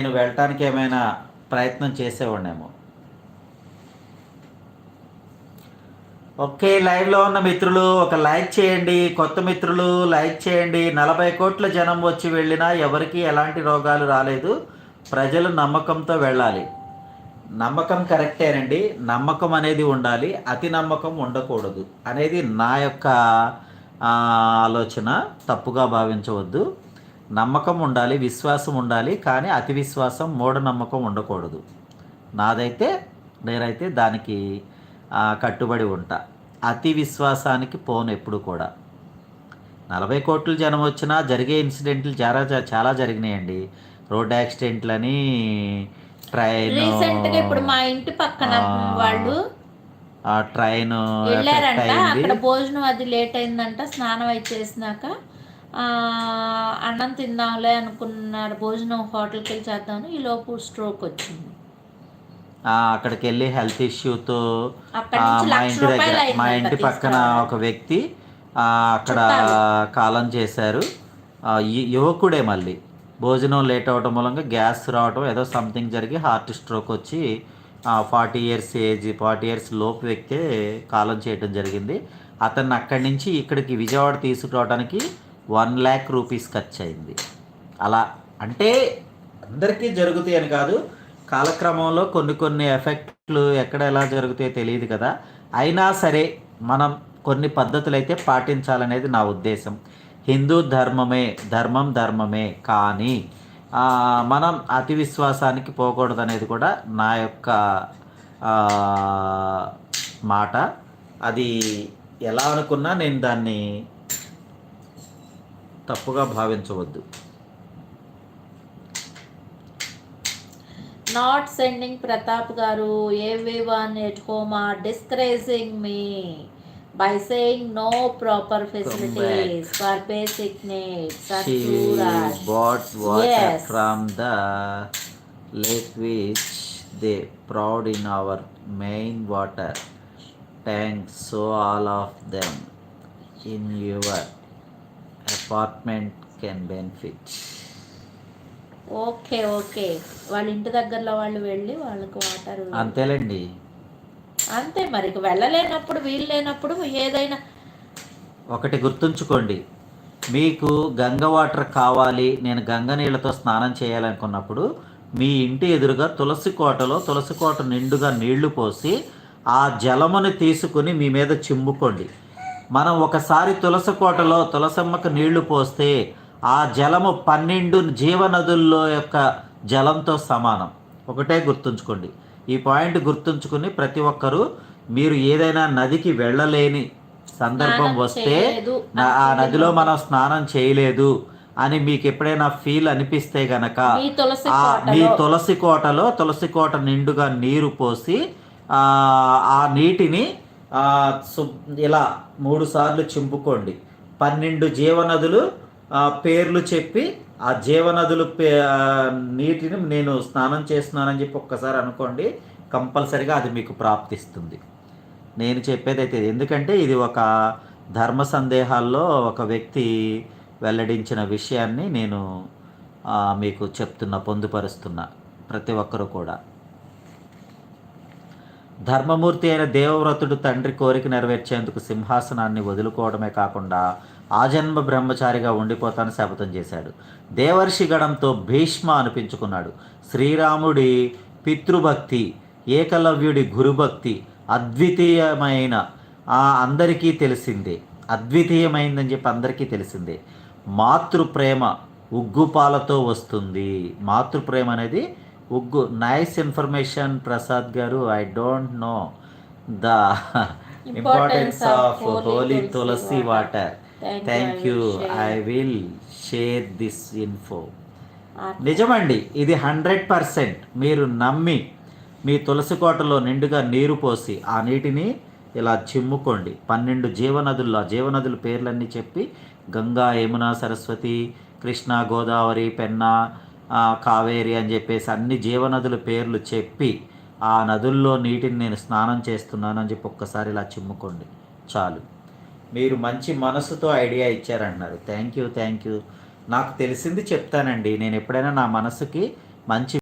నేను వెళ్ళటానికి ఏమైనా ప్రయత్నం చేసేవాడినేమో. ఓకే, లైవ్లో ఉన్న మిత్రులు ఒక లైక్ చేయండి. కొత్త మిత్రులు లైక్ చేయండి. 40 కోట్ల జనం వచ్చి వెళ్ళినా ఎవరికి ఎలాంటి రోగాలు రాలేదు. ప్రజలు నమ్మకంతో వెళ్ళాలి. నమ్మకం కరెక్టేనండి. నమ్మకం అనేది ఉండాలి, అతి నమ్మకం ఉండకూడదు అనేది నా యొక్క ఆలోచన. తప్పుగా భావించవద్దు. నమ్మకం ఉండాలి, విశ్వాసం ఉండాలి, కానీ అతి విశ్వాసం మూఢనమ్మకం ఉండకూడదు. నేనైతే దానికి కట్టుబడి ఉంటా. అతి విశ్వాసానికి పోను ఎప్పుడు కూడా. 40 కోట్ల జనం వచ్చినా జరిగే ఇన్సిడెంట్లు చాలా జరిగినాయండి. రోడ్ యాక్సిడెంట్లని, ట్రైన్ రీసెంట్గా ఇప్పుడు మా ఇంటి పక్కన వాళ్ళు ట్రైన్ వెళ్ళారంట. అక్కడ భోజనం అది లేట్ అయిందంట. స్నానం అయి చేసినాక అన్నం తిందాంలే అనుకున్నారు. భోజనం హోటల్కి వెళ్ళి చేద్దామని ఈ లోపు స్ట్రోక్ వచ్చింది. అక్కడికి వెళ్ళి హెల్త్ ఇష్యూతో మా ఇంటి పక్కన ఒక వ్యక్తి అక్కడ కాలం చేశారు. యువకుడే మళ్ళీ భోజనం లేట్ అవ్వడం మూలంగా గ్యాస్ రావడం ఏదో సంథింగ్ జరిగి హార్ట్ స్ట్రోక్ వచ్చి 40 ఇయర్స్ లోపు వ్యక్తే కాలం చేయడం జరిగింది. అతన్ని అక్కడి నుంచి ఇక్కడికి విజయవాడ తీసుకురావడానికి 1 lakh రూపీస్ ఖర్చు అయింది. అలా అంటే అందరికీ జరుగుతాయి అని కాదు, కాలక్రమంలో కొన్ని ఎఫెక్ట్లు ఎక్కడ ఎలా జరుగుతాయో తెలియదు కదా. అయినా సరే మనం కొన్ని పద్ధతులు అయితే పాటించాలనేది నా ఉద్దేశం. హిందూ ధర్మమే, కానీ మనం అతి విశ్వాసానికి పోకూడదు అనేది కూడా నా యొక్క మాట. అది ఎలా అనుకున్నా నేను దాన్ని తప్పుగా భావించవద్దు. Not sending Pratap Garu. Everyone at home are discouraging me by saying no proper facilities for basic needs. She bought water from the lake which they poured in our main water tanks, so all of them in your apartment can benefit. Okay వాళ్ళ ఇంటి దగ్గరలో వాళ్ళు వెళ్ళి వాళ్ళకి water అంతేలేండి. అంతే మరి. వెళ్ళలేనప్పుడు వీలు లేనప్పుడు ఏదైనా ఒకటి గుర్తుంచుకోండి, మీకు గంగ వాటర్ కావాలి, నేను గంగ నీళ్ళతో స్నానం చేయాలనుకున్నప్పుడు మీ ఇంటి ఎదురుగా తులసి కోట నిండుగా నీళ్లు పోసి ఆ జలముని తీసుకుని మీ మీద చిమ్ముకోండి. మనం ఒకసారి తులసమ్మకు నీళ్లు పోస్తే ఆ జలము 12 జీవనదుల్లో యొక్క జలంతో సమానం. ఒకటే గుర్తుంచుకోండి. ఈ పాయింట్ గుర్తుంచుకుని ప్రతి ఒక్కరూ మీరు ఏదైనా నదికి వెళ్ళలేని సందర్భం వస్తే ఆ నదిలో మనం స్నానం చేయలేదు అని మీకు ఎప్పుడైనా ఫీల్ అనిపిస్తే గనక మీ తులసి కోట నిండుగా నీరు పోసి ఆ నీటిని ఇలా 3 సార్లు చింపుకోండి. 12 జీవనదులు పేర్లు చెప్పి ఆ జీవనదులు నీటిని నేను స్నానం చేస్తున్నానని చెప్పి ఒక్కసారి అనుకోండి, కంపల్సరిగా అది మీకు ప్రాప్తిస్తుంది. నేను చెప్పేది అయితే ఎందుకంటే ఇది ఒక ధర్మ సందేహాల్లో ఒక వ్యక్తి వెల్లడించిన విషయాన్ని నేను మీకు పొందుపరుస్తున్నా. ప్రతి ఒక్కరూ కూడా ధర్మమూర్తి అయిన దేవవ్రతుడు తండ్రి కోరిక నెరవేర్చేందుకు సింహాసనాన్ని వదులుకోవడమే కాకుండా ఆజన్మ బ్రహ్మచారిగా ఉండిపోతాను శపథం చేశాడు. దేవర్షి గణంతో భీష్మ అనిపించుకున్నాడు. శ్రీరాముడి పితృభక్తి, ఏకలవ్యుడి గురుభక్తి అద్వితీయమైన అందరికీ తెలిసిందే. అద్వితీయమైందని చెప్పి అందరికీ తెలిసిందే. మాతృప్రేమ ఉగ్గుపాలతో వస్తుంది. మాతృప్రేమ అనేది ఉగ్గు. Nice information Prasad garu. I don't know the importance of holy tulsi water. Thank you. I will share this info. నిజమండి, ఇది 100% మీరు నమ్మి మీ తులసి కోటలో నిండుగా నీరు పోసి ఆ నీటిని ఇలా చిమ్ముకోండి. 12 జీవనదుల పేర్లన్నీ చెప్పి గంగా, యమున, సరస్వతి, కృష్ణ, గోదావరి, పెన్నా, కావేరి అని చెప్పేసి అన్ని జీవనదుల పేర్లు చెప్పి ఆ నదుల్లో నీటిని నేను స్నానం చేస్తున్నాను అని చెప్పి ఒక్కసారి ఇలా చిమ్ముకోండి చాలు. మీరు మంచి మనసుతో ఐడియా ఇచ్చారంటున్నారు. Thank you. నాకు తెలిసింది చెప్తానండి. నేను ఎప్పుడైనా నా మనసుకి మంచి